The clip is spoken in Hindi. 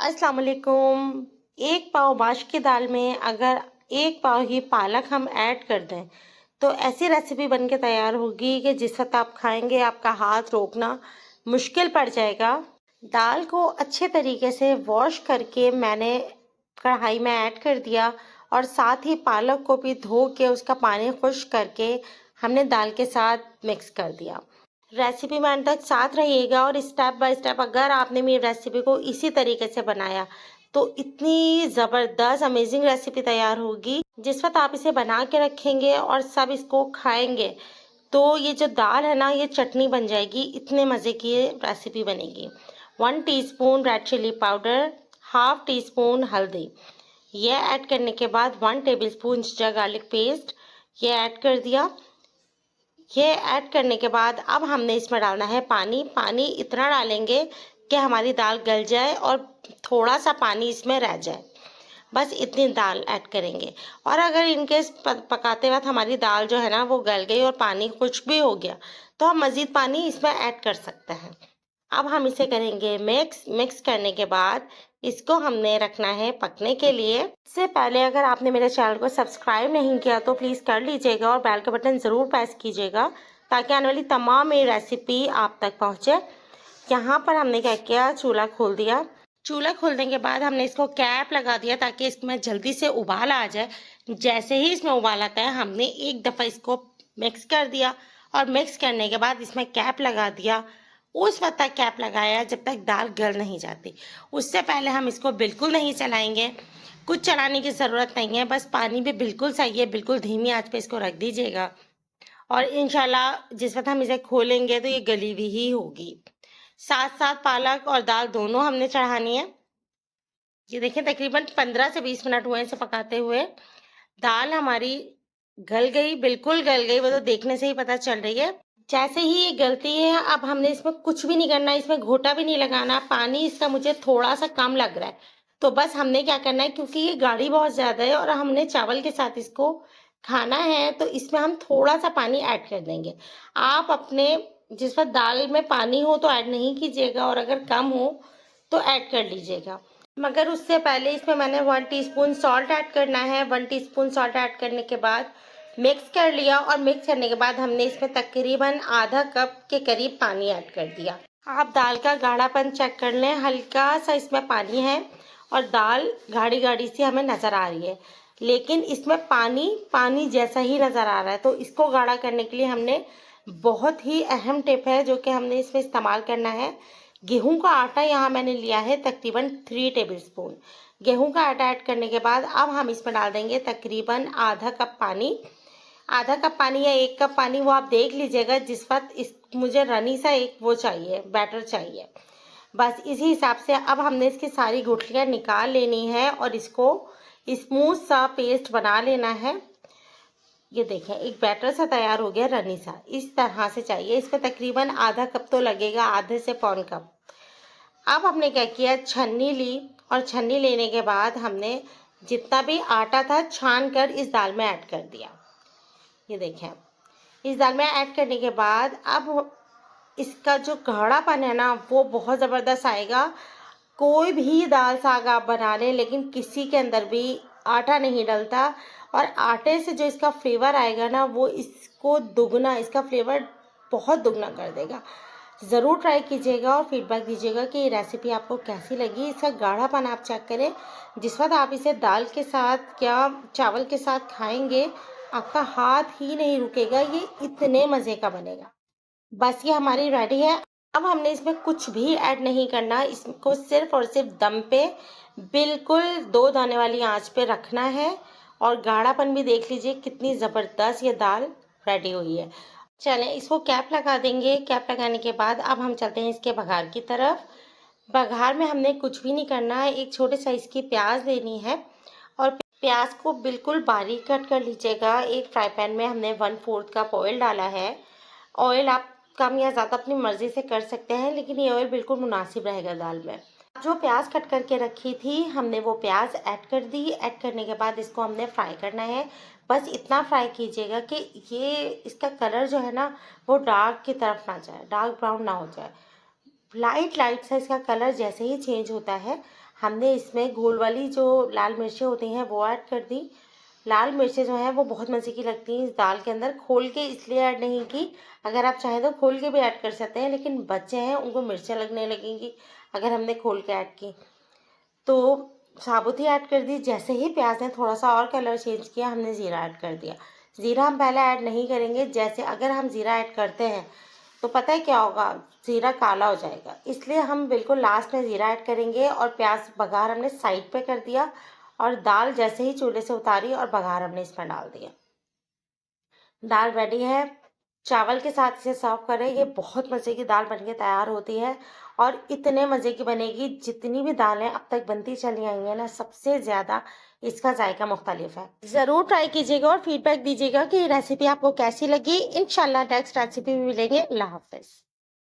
अस्सलाम वालेकुम। एक पाव माश की दाल में अगर एक पाव ही पालक हम ऐड कर दें तो ऐसी रेसिपी बन के तैयार होगी कि जिस वक्त आप खाएंगे आपका हाथ रोकना मुश्किल पड़ जाएगा। दाल को अच्छे तरीके से वॉश करके मैंने कढ़ाई में ऐड कर दिया और साथ ही पालक को भी धो के उसका पानी खुश्क करके हमने दाल के साथ मिक्स कर दिया। रेसिपी में अंत तक साथ रहिएगा और स्टेप बाय स्टेप अगर आपने मेरी रेसिपी को इसी तरीके से बनाया तो इतनी ज़बरदस्त अमेजिंग रेसिपी तैयार होगी। जिस वक्त आप इसे बना के रखेंगे और सब इसको खाएंगे तो ये जो दाल है ना ये चटनी बन जाएगी। इतने मज़े की ये रेसिपी बनेगी। 1 teaspoon red chilli powder, half teaspoon हल्दी, ये ऐड करने के बाद 1 टेबलस्पून जिंजर गार्लिक पेस्ट ये ऐड कर दिया। ये ऐड करने के बाद अब हमने इसमें डालना है पानी। पानी इतना डालेंगे कि हमारी दाल गल जाए और थोड़ा सा पानी इसमें रह जाए, बस इतनी दाल ऐड करेंगे। और अगर इनकेस पकाते वक्त हमारी दाल जो है ना वो गल गई और पानी खुश्क भी हो गया तो हम मज़ीद पानी इसमें ऐड कर सकते हैं। अब हम इसे करेंगे मिक्स करने के बाद इसको हमने रखना है पकने के लिए। इससे पहले अगर आपने मेरे चैनल को सब्सक्राइब नहीं किया तो प्लीज़ कर लीजिएगा और बेल का बटन ज़रूर प्रेस कीजिएगा ताकि आने वाली तमाम मेरी रेसिपी आप तक पहुंचे। यहाँ पर हमने क्या किया, चूल्हा खोल दिया। चूल्हा खोलने के बाद हमने इसको कैप लगा दिया ताकि इसमें जल्दी से उबाल आ जाए। जैसे ही इसमें उबाल आता है हमने एक दफ़ा इसको मिक्स कर दिया और मिक्स करने के बाद इसमें कैप लगा दिया। उस वक्त तक कैप लगाया जब तक दाल गल नहीं जाती। उससे पहले हम इसको बिल्कुल नहीं चलाएंगे, कुछ चलाने की ज़रूरत नहीं है। बस पानी भी बिल्कुल सही है, बिल्कुल धीमी आंच पे इसको रख दीजिएगा और इंशाल्लाह जिस वक्त हम इसे खोलेंगे तो ये गली हुई ही होगी। साथ साथ पालक और दाल दोनों हमने चढ़ानी है। ये देखें तकरीबन 15 से 20 मिनट हुए इसे पकाते हुए। दाल हमारी गल गई, बिल्कुल गल गई, वो तो देखने से ही पता चल रही है। जैसे ही ये गलती है अब हमने इसमें कुछ भी नहीं करना, इसमें घोटा भी नहीं लगाना। पानी इसका मुझे थोड़ा सा कम लग रहा है तो बस हमने क्या करना है, क्योंकि ये गाढ़ी बहुत ज़्यादा है और हमने चावल के साथ इसको खाना है तो इसमें हम थोड़ा सा पानी ऐड कर देंगे। आप अपने जिस वक्त दाल में पानी हो तो ऐड नहीं कीजिएगा और अगर कम हो तो ऐड कर लीजिएगा। मगर उससे पहले इसमें मैंने 1 टीस्पून सॉल्ट ऐड करना है। 1 टीस्पून सॉल्ट ऐड करने के बाद मिक्स कर लिया और मिक्स करने के बाद हमने इसमें तकरीबन आधा कप के करीब पानी ऐड कर दिया। आप दाल का गाढ़ापन चेक कर लें, हल्का सा इसमें पानी है और दाल गाढ़ी गाढ़ी सी हमें नज़र आ रही है, लेकिन इसमें पानी पानी जैसा ही नज़र आ रहा है। तो इसको गाढ़ा करने के लिए हमने बहुत ही अहम टिप है जो कि हमने इसमें इस्तेमाल करना है। गेहूं का आटा यहाँ मैंने लिया है तकरीबन 3 टेबलस्पून। गेहूं का आटा ऐड करने के बाद अब हम इसमें डाल देंगे तकरीबन आधा कप पानी। आधा कप पानी या 1 कप पानी वो आप देख लीजिएगा जिस वक्त इस मुझे रनी सा एक वो चाहिए, बैटर चाहिए। बस इसी हिसाब से अब हमने इसकी सारी गुठलियाँ निकाल लेनी है और इसको स्मूथ सा पेस्ट बना लेना है। ये देखें एक बैटर सा तैयार हो गया, रनी सा इस तरह से चाहिए। इसमें तकरीबन आधा कप तो लगेगा, आधे से पौन कप। अब हमने क्या किया, छन्नी ली और छन्नी लेने के बाद हमने जितना भी आटा था छान कर इस दाल में ऐड कर दिया। ये देखें इस दाल में ऐड करने के बाद अब इसका जो गाढ़ापन है ना वो बहुत ज़बरदस्त आएगा। कोई भी दाल साग आप बना लें लेकिन किसी के अंदर भी आटा नहीं डलता और आटे से जो इसका फ्लेवर आएगा ना वो इसको दुगना, इसका फ्लेवर बहुत दुगना कर देगा। ज़रूर ट्राई कीजिएगा और फीडबैक दीजिएगा कि ये रेसिपी आपको कैसी लगी। इसका गाढ़ापन आप चेक करें। जिस वक्त आप इसे दाल के साथ या चावल के साथ खाएंगे आपका हाथ ही नहीं रुकेगा, ये इतने मज़े का बनेगा। बस ये हमारी रेडी है। अब हमने इसमें कुछ भी ऐड नहीं करना, इसको सिर्फ और सिर्फ दम पे बिल्कुल 2 दाने वाली आंच पे रखना है। और गाढ़ापन भी देख लीजिए कितनी ज़बरदस्त ये दाल रेडी हुई है। चलें इसको कैप लगा देंगे। कैप लगाने के बाद अब हम चलते हैं इसके बघार की तरफ। बघार में हमने कुछ भी नहीं करना है, एक छोटे साइज़ की प्याज लेनी है और प्याज को बिल्कुल बारीक कट कर लीजिएगा। एक फ्राई पैन में हमने 1/4 कप ऑयल डाला है। ऑयल आप कम या ज़्यादा अपनी मर्ज़ी से कर सकते हैं लेकिन ये ऑयल बिल्कुल मुनासिब रहेगा दाल में। जो प्याज कट करके रखी थी हमने वो प्याज ऐड कर दी। ऐड करने के बाद इसको हमने फ्राई करना है। बस इतना फ्राई कीजिएगा कि ये इसका कलर जो है ना वो डार्क की तरफ ना जाए, डार्क ब्राउन ना हो जाए। लाइट सा इसका कलर जैसे ही चेंज होता है हमने इसमें गोल वाली जो लाल मिर्चें होती हैं वो ऐड कर दी। लाल मिर्चें जो हैं वो बहुत मज़े की लगती हैं इस दाल के अंदर। खोल के इसलिए ऐड नहीं की, अगर आप चाहें तो खोल के भी ऐड कर सकते हैं, लेकिन बच्चे हैं उनको मिर्चें लगने लगेंगी अगर हमने खोल के ऐड की। तो साबुत ही ऐड कर दी। जैसे ही प्याज ने थोड़ा सा और कलर चेंज किया, हमने ज़ीरा ऐड कर दिया। ज़ीरा हम पहले ऐड नहीं करेंगे, जैसे अगर हम ज़ीरा ऐड करते हैं तो पता है क्या होगा, ज़ीरा काला हो जाएगा, इसलिए हम बिल्कुल लास्ट में ज़ीरा ऐड करेंगे। और प्याज बघार हमने साइड पे कर दिया, और दाल जैसे ही चूल्हे से उतारी और बघार हमने इसमें डाल दिया। दाल रेडी है, चावल के साथ इसे सर्व करें। ये बहुत मज़े की दाल बनके तैयार होती है, और इतने मज़े की बनेगी, जितनी भी दालें अब तक बनती चली आई हैं ना, सबसे ज़्यादा इसका जायका मुख्तलिफ है। ज़रूर ट्राई कीजिएगा और फीडबैक दीजिएगा कि ये रेसिपी आपको कैसी लगी। इंशाल्लाह नेक्स्ट रेसिपी में मिलेंगे। अल्लाह हाफ़िज़।